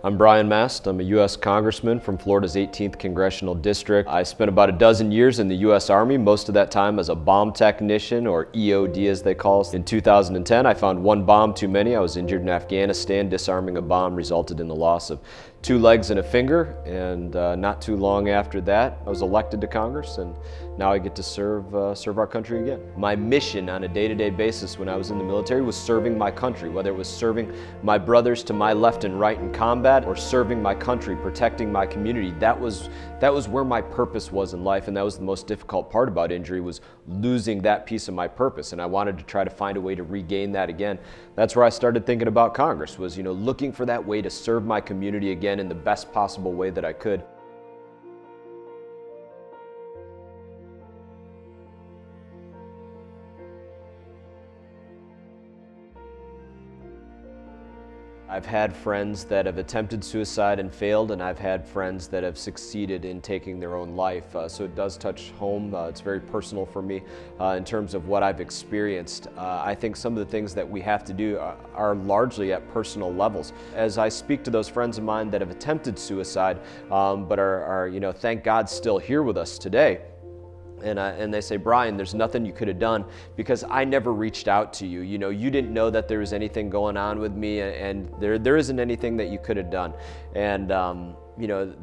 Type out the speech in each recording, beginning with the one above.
I'm Brian Mast. I'm a U.S. Congressman from Florida's 18th Congressional District. I spent about a dozen years in the U.S. Army, most of that time as a bomb technician, or EOD as they call us. In 2010, I found one bomb too many. I was injured in Afghanistan. Disarming a bomb resulted in the loss of 2 legs and a finger, and not too long after that, I was elected to Congress, and now I get to serve our country again. My mission on a day-to-day basis when I was in the military was serving my country, whether it was serving my brothers to my left and right in combat, or serving my country, protecting my community. That was where my purpose was in life, and that was the most difficult part about injury, was losing that piece of my purpose, and I wanted to try to find a way to regain that again. That's where I started thinking about Congress, was looking for that way to serve my community again in the best possible way that I could. I've had friends that have attempted suicide and failed, and I've had friends that have succeeded in taking their own life. So it does touch home. It's very personal for me in terms of what I've experienced. I think some of the things that we have to do are largely at personal levels. As I speak to those friends of mine that have attempted suicide, but are thank God still here with us today, and they say, Brian, there's nothing you could have done because I never reached out to you. You didn't know that there was anything going on with me, and there isn't anything that you could have done. And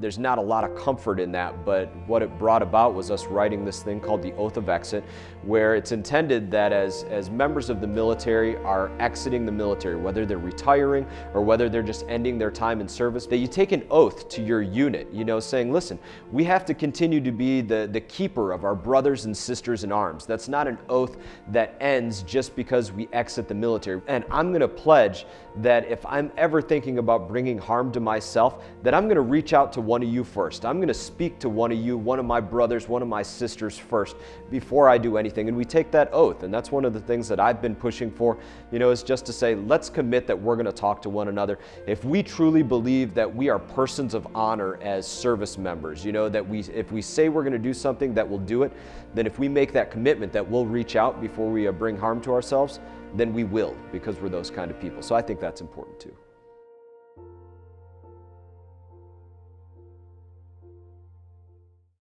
there's not a lot of comfort in that, but what it brought about was us writing this thing called the Oath of Exit, where it's intended that as members of the military are exiting the military, whether they're retiring or whether they're just ending their time in service, that you take an oath to your unit, saying, listen, we have to continue to be the keeper of our brothers and sisters in arms. That's not an oath that ends just because we exit the military. And I'm going to pledge that if I'm ever thinking about bringing harm to myself, that I'm going to reach out to one of you first. I'm going to speak to one of you, one of my brothers, one of my sisters first before I do anything. And we take that oath, and that's one of the things that I've been pushing for, is just to say, let's commit that we're going to talk to one another. If we truly believe that we are persons of honor as service members, that if we say we're going to do something, that we'll do it, then if we make that commitment that we'll reach out before we bring harm to ourselves, then we will, because we're those kind of people. So I think that's important too.